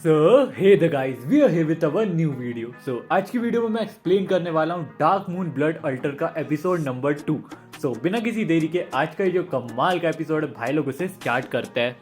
Hey the guys, we are here with our new video. आज की video में मैं एक्सप्लेन करने वाला हूँ डार्क मून ब्लड अल्टर का एपिसोड नंबर 2। बिना किसी देरी के आज का ये जो कमाल का एपिसोड है भाई लोग उसे स्टार्ट करते हैं।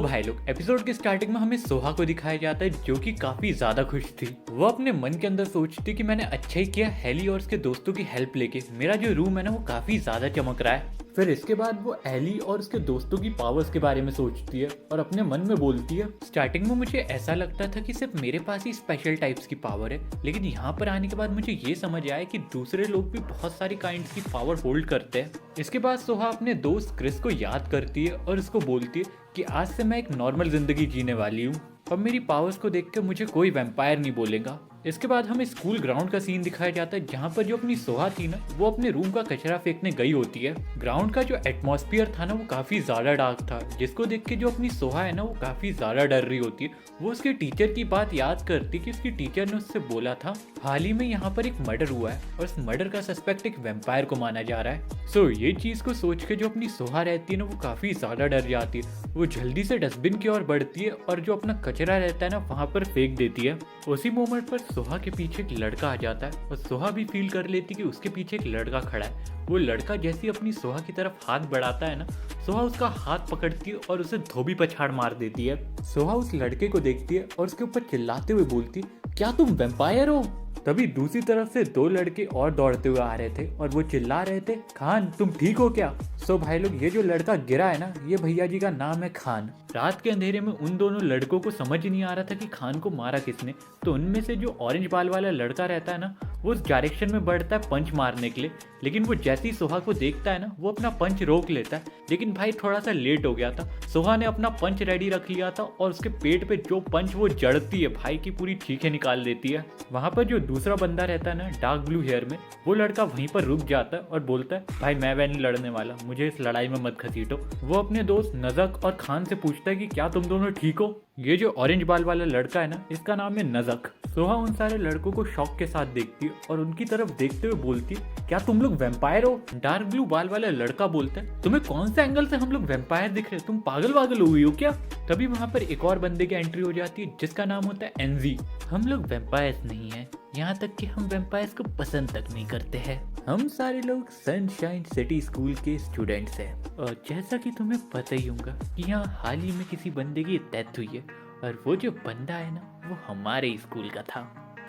भाई लोग एपिसोड के स्टार्टिंग में हमें सोहा को दिखाया जाता है जो कि काफी ज्यादा खुश थी। वो अपने मन के अंदर सोचती कि मैंने अच्छा ही किया हेली और उसके दोस्तों की हेल्प लेके, मेरा जो रूम है ना वो काफी ज्यादा चमक रहा है। फिर इसके बाद वो एली और उसके दोस्तों की पावर्स के बारे में सोचती है और अपने मन में बोलती है, स्टार्टिंग में मुझे ऐसा लगता था कि सिर्फ मेरे पास ही स्पेशल टाइप्स की पावर है, लेकिन यहाँ पर आने के बाद मुझे ये समझ आया कि दूसरे लोग भी बहुत सारी काइंड्स की पावर होल्ड करते हैं। इसके बाद सोहा अपने दोस्त क्रिस को याद करती है और उसको बोलती है कि आज से मैं एक नॉर्मल जिंदगी जीने वाली हूँ, अब मेरी पावर्स को देख कर मुझे कोई वैम्पायर नहीं बोलेगा। इसके बाद हमें स्कूल ग्राउंड का सीन दिखाया जाता है जहाँ पर जो अपनी सोहा थी ना वो अपने रूम का कचरा फेंकने गई होती है। ग्राउंड का जो एटमॉस्फेयर था ना वो काफी ज्यादा डार्क था, जिसको देख के जो अपनी सोहा है ना वो काफी ज्यादा डर रही होती है। वो उसके टीचर की बात याद करती कि उसकी टीचर ने उससे बोला था हाल ही में यहाँ पर एक मर्डर हुआ है और इस मर्डर का सस्पेक्ट एक वैम्पायर को माना जा रहा है। ये चीज को सोच के जो अपनी सोहा रहती है ना वो काफी ज्यादा डर जाती है। वो जल्दी से डस्टबिन की ओर बढ़ती है और जो अपना कचरा रहता है ना वहाँ पर फेंक देती है। उसी मोमेंट पर सोहा के पीछे एक लड़का आ जाता है और सोहा भी फील कर लेती कि उसके पीछे एक लड़का खड़ा है। वो लड़का जैसे अपनी सोहा की तरफ हाथ बढ़ाता है ना, सोहा उसका हाथ पकड़ती है और उसे धोबी पछाड़ मार देती है। सोहा उस लड़के को देखती है और उसके ऊपर चिल्लाते हुए बोलती, क्या तुम वैम्पायर हो? तभी दूसरी तरफ से दो लड़के और दौड़ते हुए आ रहे थे और वो चिल्ला रहे थे, खान तुम ठीक हो क्या? भाई लोग ये जो लड़का गिरा है ना ये भैया जी का नाम है खान। रात के अंधेरे में उन दोनों लड़कों को समझ नहीं आ रहा था कि खान को मारा किसने, तो उनमें से जो ऑरेंज बाल वाला लड़का रहता है ना वो उस डायरेक्शन में बढ़ता है पंच मारने के लिए, लेकिन वो जैसी सोहा को देखता है ना वो अपना पंच रोक लेता है, लेकिन भाई थोड़ा सा लेट हो गया था। सोहा ने अपना पंच रेडी रख लिया था और उसके पेट पे जो पंच वो जड़ती है भाई की पूरी चीखें निकाल देती है। वहां पर जो दूसरा बंदा रहता है ना डार्क ब्लू हेयर में, वो लड़का वहीं पर रुक जाता है और बोलता है, भाई मैं नहीं लड़ने वाला, मुझे इस लड़ाई में मत घसीटो। वो अपने दोस्त नजक और खान से पूछता है कि क्या तुम दोनों ठीक हो? ये जो ऑरेंज बाल वाला लड़का है ना इसका नाम है नजक। सोहा उन सारे लड़कों को शौक के साथ देखती है और उनकी तरफ देखते हुए बोलती है, क्या तुम लोग वैम्पायर हो? डार्क ब्लू बाल वाला लड़का बोलता है, तुम्हें कौन से एंगल से हम लोग वैम्पायर दिख रहे हैं? तुम पागल वागल हुई हो क्या? तभी वहाँ पर एक और बंदे की एंट्री हो जाती है जिसका नाम होता है एनजी। हम लोग वैम्पायर्स नहीं है, यहाँ तक कि हम वैम्पायर्स को पसंद तक नहीं करते हैं। हम सारे लोग सनशाइन सिटी स्कूल के स्टूडेंट्स हैं और जैसा कि तुम्हें पता ही होगा कि यहाँ हाल ही में किसी बंदे की डेथ हुई है और वो जो बंदा है ना वो हमारे ही स्कूल का था।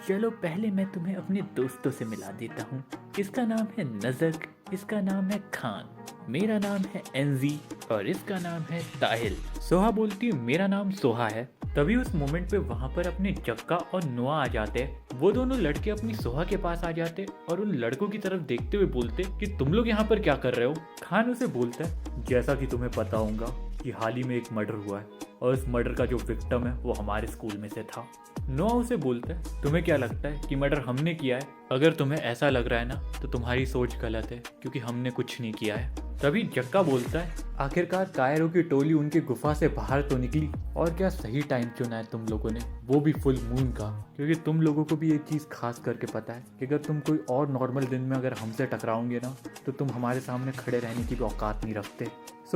चलो पहले मैं तुम्हें अपने दोस्तों से मिला देता हूँ। इसका नाम है नजक, इसका नाम है खान, मेरा नाम है एनजी और इसका नाम है ताहिल। सोहा बोलती है मेरा नाम सोहा है। तभी उस मोमेंट पे वहाँ पर अपने जक्का और नोआ आ जाते हैं। वो दोनों लड़के अपनी सोहा के पास आ जाते और उन लड़कों की तरफ देखते हुए बोलते कि तुम लोग यहाँ पर क्या कर रहे हो? खान उसे बोलता है, जैसा कि तुम्हें पता होगा कि हाल ही में एक मर्डर हुआ है और इस मर्डर का जो विक्टिम है वो हमारे स्कूल में से था। नोआ उसे बोलता है, तुम्हें क्या लगता है कि मर्डर हमने किया है? अगर तुम्हें ऐसा लग रहा है ना तो तुम्हारी सोच गलत है, क्योंकि हमने कुछ नहीं किया है। तभी जक्का बोलता है, आखिरकार कायरों की टोली उनकी गुफा से बाहर तो निकली, और क्या सही टाइम चुना है तुम लोगों ने, वो भी फुल मून का, क्योंकि तुम लोगों को भी ये चीज़ खास करके पता है कि अगर तुम कोई और नॉर्मल दिन में अगर हमसे टकराओगे ना तो तुम हमारे सामने खड़े रहने की भी औकात नहीं रखते।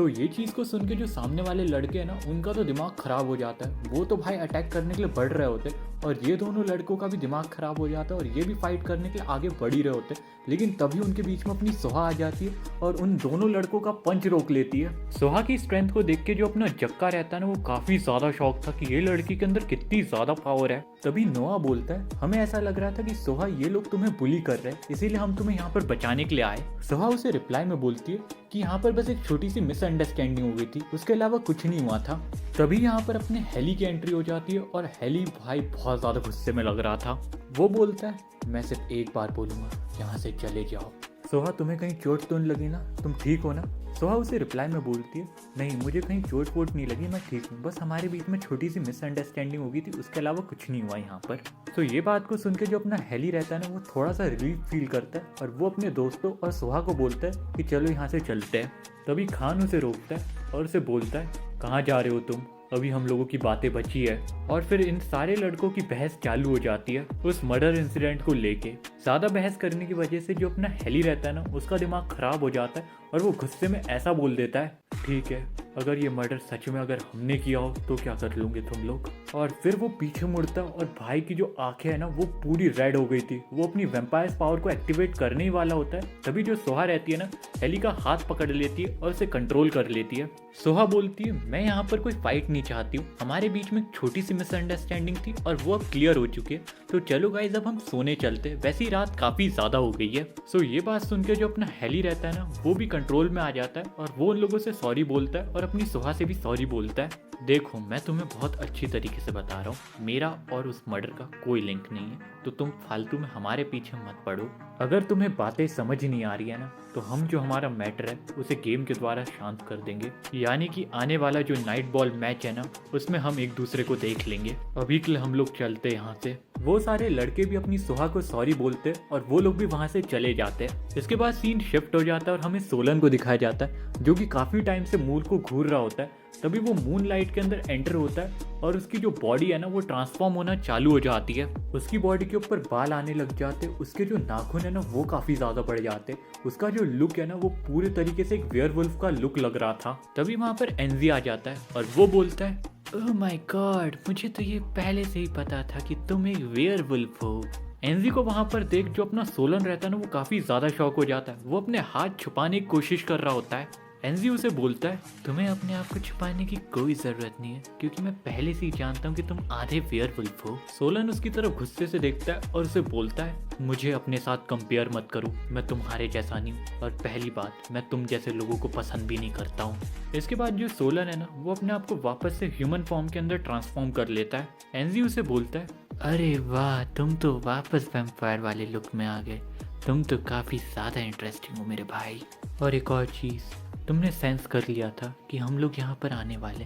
ये चीज़ को सुन के जो सामने वाले लड़के हैं ना उनका तो दिमाग खराब हो जाता है। वो तो भाई अटैक करने के लिए बढ़ रहे होते और ये दोनों लड़कों का भी दिमाग खराब हो जाता है और ये भी फाइट करने के लिए आगे बढ़ ही रहे होते, लेकिन तभी उनके बीच में अपनी सोहा आ जाती है और उन दोनों लड़कों का पंच रोक लेती है। सोहा की स्ट्रेंथ को देख के जो अपना जक्का रहता है ना वो काफी ज्यादा शौक था कि ये लड़की के अंदर कितनी ज्यादा पावर है। तभी नोआ बोलता है, हमें ऐसा लग रहा था कि सोहा ये लोग तुम्हें बुली कर रहे हैं, इसीलिए हम तुम्हें यहाँ पर बचाने के लिए आए। सोहा उसे रिप्लाई में बोलती है कि यहाँ पर बस एक छोटी सी मिसअंडरस्टैंडिंग हो गई थी, उसके अलावा कुछ नहीं हुआ था। तभी यहाँ पर अपने हेली की एंट्री हो जाती है और हेली भाई बहुत ज्यादा गुस्से में लग रहा था। वो बोलता है, मैं सिर्फ एक बार बोलूंगा, यहाँ से चले जाओ। सोहा तुम्हें कहीं चोट तो नहीं लगी ना? तुम ठीक हो ना? सोहा उसे रिप्लाई में बोलती है, नहीं मुझे कहीं चोट वोट नहीं लगी, मैं ठीक हूँ, बस हमारे बीच में छोटी सी मिसअंडरस्टैंडिंग हो गई थी, उसके अलावा कुछ नहीं हुआ यहाँ पर। ये बात को सुन के जो अपना हेली रहता है ना वो थोड़ा सा रिलीफ फील करता है और वो अपने दोस्तों और सोहा को बोलता है कि चलो यहाँ से चलते हैं। तभी खान उसे रोकता है और उसे बोलता है, कहाँ जा रहे हो तुम? अभी हम लोगों की बातें बची है। और फिर इन सारे लड़कों की बहस चालू हो जाती है उस मर्डर इंसिडेंट को लेके। ज्यादा बहस करने की वजह से जो अपना हेली रहता है ना उसका दिमाग खराब हो जाता है और वो गुस्से में ऐसा बोल देता है, ठीक है, अगर ये मर्डर सच में अगर हमने किया हो तो क्या कर लूँगे तुम लोग। और फिर वो पीछे मुड़ता और भाई की जो आंखें है ना वो पूरी रेड हो गई थी। वो अपनी वैम्पायर्स पावर को एक्टिवेट करने ही वाला होता है, तभी जो सोहा रहती है ना हेली का हाथ पकड़ लेती है और उसे कंट्रोल कर लेती है। सोहा बोलती है मैं यहाँ पर कोई फाइट नहीं चाहती हूँ, हमारे बीच में एक छोटी सी मिसअंडरस्टैंडिंग थी और वो अब क्लियर हो चुकी है, तो चलो गाइज अब हम सोने चलते। वैसे ही रात काफी ज्यादा हो गई है। सो ये बात सुन के जो अपना हेली रहता है ना वो भी कंट्रोल में आ जाता है और वो उन लोगों से सॉरी बोलता है और अपनी सोहा से भी सॉरी बोलता है। देखो मैं तुम्हें बहुत अच्छी तरीके से बता रहा हूँ, मेरा और उस मर्डर का कोई लिंक नहीं है, तो तुम फालतू में हमारे पीछे मत पड़ो। अगर तुम्हें बातें समझ नहीं आ रही है ना तो हम जो हमारा मैटर है उसे गेम के द्वारा शांत कर देंगे, यानी कि आने वाला जो नाइट बॉल मैच है ना उसमें हम एक दूसरे को देख लेंगे। अभी के लिए हम लोग चलते यहाँ से। वो सारे लड़के भी अपनी सोहा को सॉरी बोलते और वो लोग भी वहाँ से चले जाते हैं। इसके बाद सीन शिफ्ट हो जाता है और हमें सोलन को दिखाया जाता है जो कि काफी टाइम से मून को घूर रहा होता है। तभी वो मून लाइट के अंदर एंटर होता है और उसकी जो बॉडी है ना वो ट्रांसफॉर्म होना चालू हो जाती है। उसकी बॉडी के ऊपर बाल आने लग जाते, उसके जो नाखून है ना वो काफी ज्यादा बढ़ जाते, उसका जो लुक है ना वो पूरे तरीके से एक वेयरवुल्फ का लुक लग रहा था। तभी वहाँ पर एनजी आ जाता है और वो बोलता है ओह माय गॉड, मुझे तो ये पहले से ही पता था कि तुम एक वेयरवुल्फ हो। एनजी को वहाँ पर देख जो अपना सोलन रहता है ना वो काफी ज्यादा शॉक हो जाता है। वो अपने हाथ छुपाने की कोशिश कर रहा होता है। एनजी उसे बोलता है तुम्हें अपने आप को छुपाने की कोई जरूरत नहीं है, क्योंकि मैं पहले से ही जानता हूँ कि तुम आधे वेयरवुल्फ हो। सोलन उसकी तरफ गुस्से से देखता है और उसे बोलता है मुझे अपने साथ कंपेयर मत करो, मैं तुम्हारे जैसा नहीं हूँ और पहली बात मैं तुम जैसे लोगों को पसंद भी नहीं करता हूँ। इसके बाद जो सोलन है ना वो अपने आप को वापस से ह्यूमन फॉर्म के अंदर ट्रांसफॉर्म कर लेता है। एनजी उसे बोलता है अरे वाह, तुम तो वापस वैम्पायर वाले लुक में आ गए, तुम तो काफी ज्यादा इंटरेस्टिंग हो मेरे भाई। और एक और चीज, तुमने सेंस कर लिया था कि हम लोग यहाँ पर आने वाले,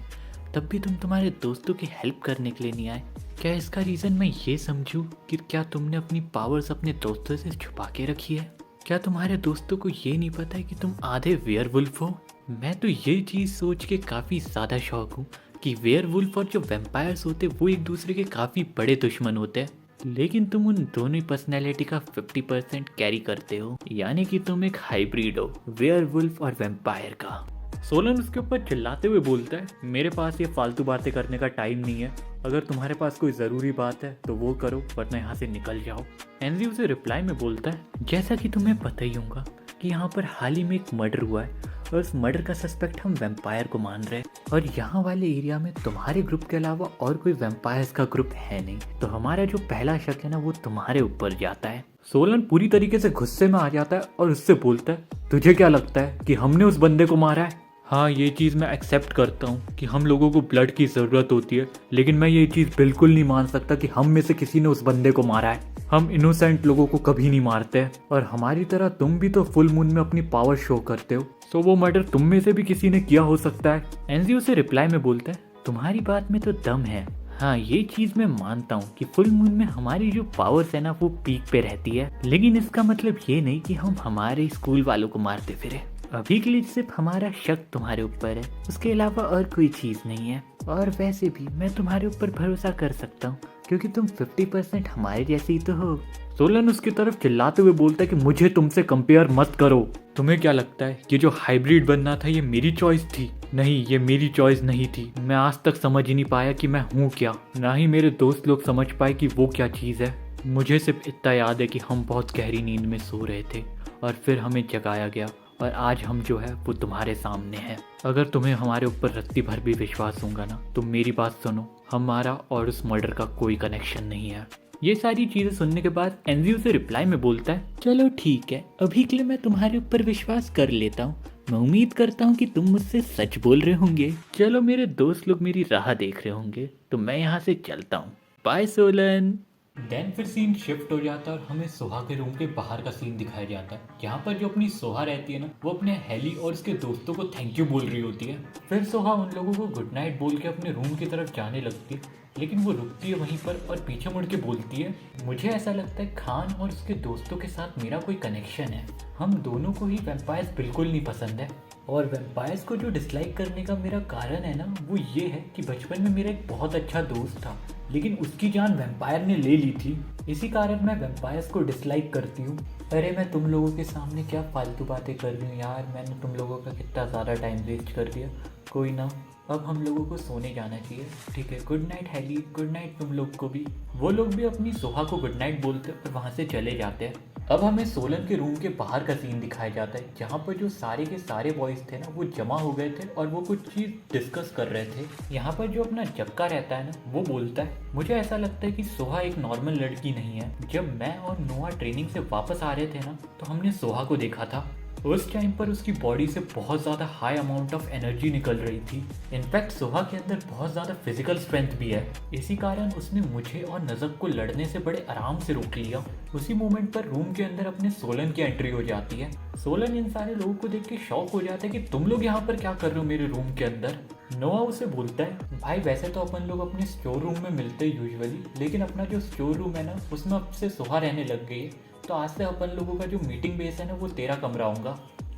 तब भी तुम तुम्हारे दोस्तों की हेल्प करने के लिए नहीं आए। क्या इसका रीज़न मैं ये समझूं कि क्या तुमने अपनी पावर्स अपने दोस्तों से छुपा के रखी है? क्या तुम्हारे दोस्तों को ये नहीं पता है कि तुम आधे वेयरवुल्फ हो? मैं तो ये चीज़ सोच के काफ़ी ज़्यादा शौक हूँ कि वेयरवुल्फ और जो वैम्पायर्स होते वो एक दूसरे के काफ़ी बड़े दुश्मन होते हैं, लेकिन तुम उन दोनों पर्सनैलिटी का 50% कैरी करते हो, यानी कि तुम एक हाइब्रिड हो वेयरवुल्फ और वैम्पायर का। सोलन उसके ऊपर चिल्लाते हुए बोलता है मेरे पास ये फालतू बातें करने का टाइम नहीं है, अगर तुम्हारे पास कोई ज़रूरी बात है तो वो करो वरना यहाँ से निकल जाओ। एनजी उसे रिप्लाई में बोलता है जैसा कि तुम्हें पता ही होगा कि यहाँ पर हाल ही में एक मर्डर हुआ है और उस मर्डर का सस्पेक्ट हम वैम्पायर को मान रहे हैं और यहाँ वाले एरिया में तुम्हारे ग्रुप के अलावा और कोई वैम्पायर्स का ग्रुप है नहीं, तो हमारा जो पहला शक है ना वो तुम्हारे ऊपर जाता है। सोलन पूरी तरीके से गुस्से में आ जाता है और उससे बोलता है तुझे क्या लगता है कि हमने उस बंदे को मारा है? हाँ, ये चीज़ मैं एक्सेप्ट करता हूँ कि हम लोगों को ब्लड की ज़रूरत होती है, लेकिन मैं ये चीज़ बिल्कुल नहीं मान सकता कि हम में से किसी ने उस बंदे को मारा है। हम इनोसेंट लोगों को कभी नहीं मारते और हमारी तरह तुम भी तो फुल मून में अपनी पावर शो करते हो, तो वो मर्डर तुम में से भी किसी ने किया हो सकता है। एनजी उसे रिप्लाई में बोलता है तुम्हारी बात में तो दम है, हाँ ये चीज मैं मानता हूँ कि फुल मून में हमारी जो पावर्स है ना वो पीक पे रहती है, लेकिन इसका मतलब ये नहीं कि हम हमारे स्कूल वालों को मारते फिरे। अभी के लिए सिर्फ हमारा शक तुम्हारे ऊपर है, उसके अलावा और कोई चीज नहीं है। और वैसे भी मैं तुम्हारे ऊपर भरोसा कर सकता हूँ क्योंकि तुम 50% हमारे जैसे ही तो हो। सोलन उसकी तरफ चिल्लाते हुए बोलता है कि मुझे तुमसे कंपेयर मत करो। तुम्हें क्या लगता है कि जो हाइब्रिड बनना था ये मेरी चॉइस थी? नहीं, ये मेरी चॉइस नहीं थी। मैं आज तक समझ ही नहीं पाया कि मैं हूँ क्या, ना ही मेरे दोस्त लोग समझ पाए कि वो क्या चीज़ है। मुझे सिर्फ इतना याद है कि हम बहुत गहरी नींद में सो रहे थे और फिर हमें जगाया गया और आज हम जो है वो तुम्हारे सामने हैं। अगर तुम्हें हमारे ऊपर रत्ती भर भी विश्वास होगा ना तो मेरी बात सुनो, हमारा और उस मर्डर का कोई कनेक्शन नहीं है। ये सारी चीजें सुनने के बाद एनजी उसे रिप्लाई में बोलता है चलो ठीक है, अभी के लिए मैं तुम्हारे ऊपर विश्वास कर लेता हूँ। मैं उम्मीद करता हूँ कि तुम मुझसे सच बोल रहे होंगे। चलो मेरे दोस्त लोग मेरी राह देख रहे होंगे तो मैं यहाँ से चलता हूँ। बाय सोलन। देन फिर सीन शिफ्ट हो जाता है और हमें सोहा के रूम के बाहर का सीन दिखाया जाता है। यहाँ पर जो अपनी सोहा रहती है ना वो अपने हेली और उसके दोस्तों को थैंक यू बोल रही होती है। फिर सोहा उन लोगों को गुड नाइट बोल के अपने रूम की तरफ जाने लगती है लेकिन वो रुकती है वहीं पर और पीछे मुड़ के बोलती है, मुझे ऐसा लगता है खान और उसके दोस्तों के साथ मेरा कोई कनेक्शन है। हम दोनों को ही वैम्पायर्स बिल्कुल नहीं पसंद है और वैम्पायर्स को जो डिसलाइक करने का मेरा कारण है ना वो ये है कि बचपन में मेरा एक बहुत अच्छा दोस्त था, लेकिन उसकी जान वैम्पायर ने ले ली थी। इसी कारण मैं वैम्पायर्स को डिसलाइक करती हूँ। अरे मैं तुम लोगों के सामने क्या फालतू बातें कर रही हूँ यार, मैंने तुम लोगों का कितना ज़्यादा टाइम वेस्ट कर दिया। कोई ना, अब हम लोगों को सोने जाना चाहिए। ठीक है, good night Haley, good night तुम लोग को भी। वो लोग भी अपनी सोहा को गुड नाइट बोलते और वहाँ से चले जाते हैं। अब हमें सोलन के रूम के बाहर का सीन दिखाया जाता है जहाँ पर जो सारे के सारे बॉयज़ थे ना वो जमा हो गए थे और वो कुछ चीज़ डिस्कस कर रहे थे। यहाँ पर जो अपना जक्का रहता है ना वो बोलता है, मुझे ऐसा लगता है कि सोहा एक नॉर्मल लड़की नहीं है। जब मैं और नोआ ट्रेनिंग से वापस आ रहे थे ना तो हमने सोहा को देखा था। उस टाइम पर उसकी बॉडी से बहुत ज़्यादा हाई अमाउंट ऑफ एनर्जी निकल रही थी। इनफैक्ट सोहा के अंदर बहुत ज़्यादा फिजिकल स्ट्रेंथ भी है। इसी कारण उसने मुझे और नजक को लड़ने से बड़े आराम से रोक लिया। उसी मोमेंट पर रूम के अंदर अपने सोलन की एंट्री हो जाती है। सोलन इन सारे लोगों को देख के शॉक हो जाता है कि तुम लोग यहाँ पर क्या कर रहे हो मेरे रूम के अंदर। नोआ उसे बोलता है, भाई वैसे तो अपन लोग अपने स्टोर रूम में मिलते हैं यूजुअली, लेकिन अपना जो स्टोर रूम है ना उसमें अब से सोहा रहने लग गई है, तो आज से अपन लोगों का जो मीटिंग बेस है ना वो तेरा कमरा होगा।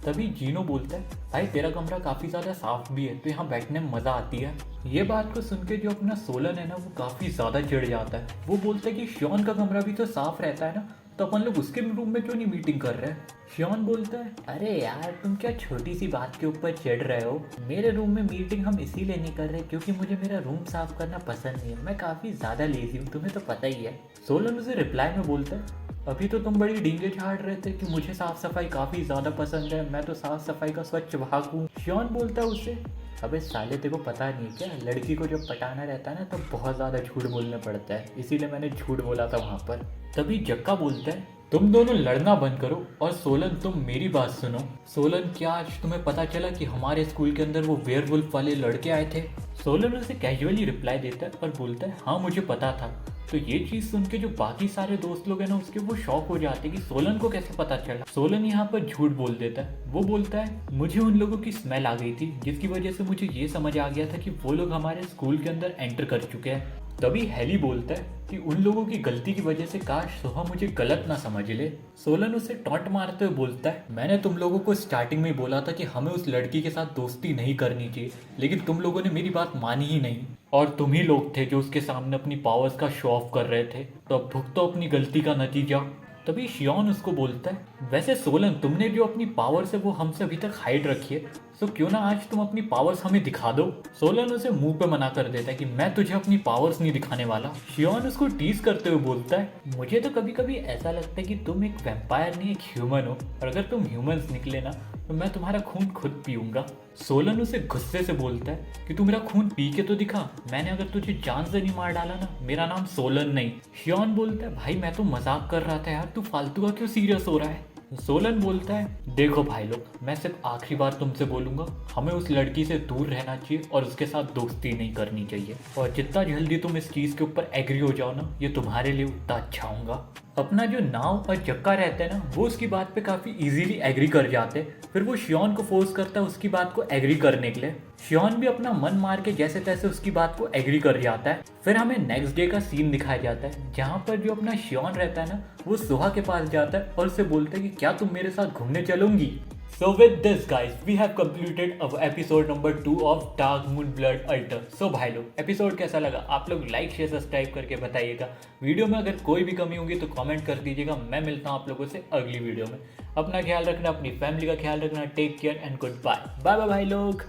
तभी जीनो बोलता है, भाई तेरा कमरा काफ़ी ज़्यादा साफ भी है तो यहाँ बैठने में मज़ा आती है। ये बात को सुन के जो अपना सोलन है ना वो काफ़ी ज़्यादा चिढ़ जाता है। वो बोलता है कि श्योन का कमरा भी तो साफ रहता है ना, तो अपन लोग उसके रूम में क्यों नहीं मीटिंग कर रहे हैं। श्योन बोलता है, अरे यार तुम क्या छोटी सी बात के ऊपर चिढ़ रहे हो। मेरे रूम में मीटिंग हम इसीलिए नहीं कर रहे क्योंकि मुझे मेरा रूम साफ करना पसंद नहीं है, मैं काफ़ी ज़्यादा लेजी हूँ, तुम्हें तो पता ही है। सोलन उसे रिप्लाई में बोलता है, अभी तो तुम बड़ी डींगे झाड़ रहे थे कि मुझे साफ सफाई काफ़ी ज़्यादा पसंद है, मैं तो साफ सफाई का स्वच्छ भाग हूँ। श्योन बोलता है उससे, अबे साले तेरे को पता नहीं क्या, लड़की को जब पटाना रहता है ना तो बहुत ज़्यादा झूठ बोलना पड़ता है, इसीलिए मैंने झूठ बोला था वहाँ पर। तभी जक्का बोलता है, तुम दोनों लड़ना बंद करो और सोलन तुम मेरी बात सुनो। सोलन क्या आज तुम्हें पता चला कि हमारे स्कूल के अंदर वो वेयरवुल्फ वाले लड़के आए थे। सोलन उसे कैजुअली रिप्लाई देता है और बोलता है, हाँ मुझे पता था। तो ये चीज सुन के जो बाकी सारे दोस्त लोग हैं ना उसके वो शॉक हो जाते हैं कि सोलन को कैसे पता चला। सोलन यहाँ पर झूठ बोल देता है। वो बोलता है, मुझे उन लोगों की स्मेल आ गई थी जिसकी वजह से मुझे ये समझ आ गया था कि वो लोग हमारे स्कूल के अंदर एंटर कर चुके हैं। तभी हैली बोलता है कि उन लोगों की गलती की वजह से काश सोहा मुझे गलत ना समझ ले। सोलन उसे टॉन्ट मारते हुए बोलता है, मैंने तुम लोगों को स्टार्टिंग में बोला था कि हमें उस लड़की के साथ दोस्ती नहीं करनी चाहिए, लेकिन तुम लोगों ने मेरी बात मानी ही नहीं और तुम ही लोग थे जो उसके सामने अपनी पावर्स का शो ऑफ कर रहे थे, तो अब भुगतो अपनी गलती का नतीजा। तभी श्योन उसको बोलता है, वैसे सोलन तुमने जो अपनी पावर्स है वो हमसे अभी तक हाइड रखी है, तो क्यों ना आज तुम अपनी पावर्स हमें दिखा दो। सोलन उसे मुंह पे मना कर देता है कि मैं तुझे अपनी पावर्स नहीं दिखाने वाला। श्योन उसको टीज करते हुए बोलता है, मुझे तो कभी कभी ऐसा लगता है कि तुम एक वैम्पायर नहीं एक ह्यूमन हो, और अगर तुम ह्यूमंस निकले ना तो मैं तुम्हारा खून खुद पीऊंगा। सोलन उसे गुस्से से बोलता है कि तू मेरा खून पी के तो दिखा, मैंने अगर तुझे जान से नहीं मार डाला ना, मेरा नाम सोलन नहीं। श्योन बोलता है, भाई मैं तो मजाक कर रहा था यार, तू फालतू का क्यों सीरियस हो रहा है। सोलन बोलता है, देखो भाई लोग, मैं सिर्फ आखिरी बार तुमसे बोलूंगा, हमें उस लड़की से दूर रहना चाहिए और उसके साथ दोस्ती नहीं करनी चाहिए, और जितना जल्दी तुम इस चीज़ के ऊपर एग्री हो जाओ ना, ये तुम्हारे लिए उतना अच्छा होगा। अपना जो नाव और जक्का रहता है ना वो उसकी बात पे काफ़ी इजीली एग्री कर जाते हैं। फिर वो श्योन को फोर्स करता है उसकी बात को एग्री करने के लिए। श्योन भी अपना मन मार के जैसे तैसे उसकी बात को एग्री कर जाता है। फिर हमें नेक्स्ट डे का सीन दिखाया जाता है जहाँ पर जो अपना श्योन रहता है ना वो सोहा के पास जाता है और उसे बोलता है कि क्या तुम मेरे साथ घूमने चलोगी। So with this guys, we have completed our episode number 2 of Dark Moon Blood Altar. So भाई लोग एपिसोड कैसा लगा आप लोग लाइक शेयर सब्सक्राइब करके बताइएगा। वीडियो में अगर कोई भी कमी होगी तो कमेंट कर दीजिएगा। मैं मिलता हूँ आप लोगों से अगली वीडियो में। अपना ख्याल रखना, अपनी फैमिली का ख्याल रखना। Take care and goodbye. Bye bye भाई लोग।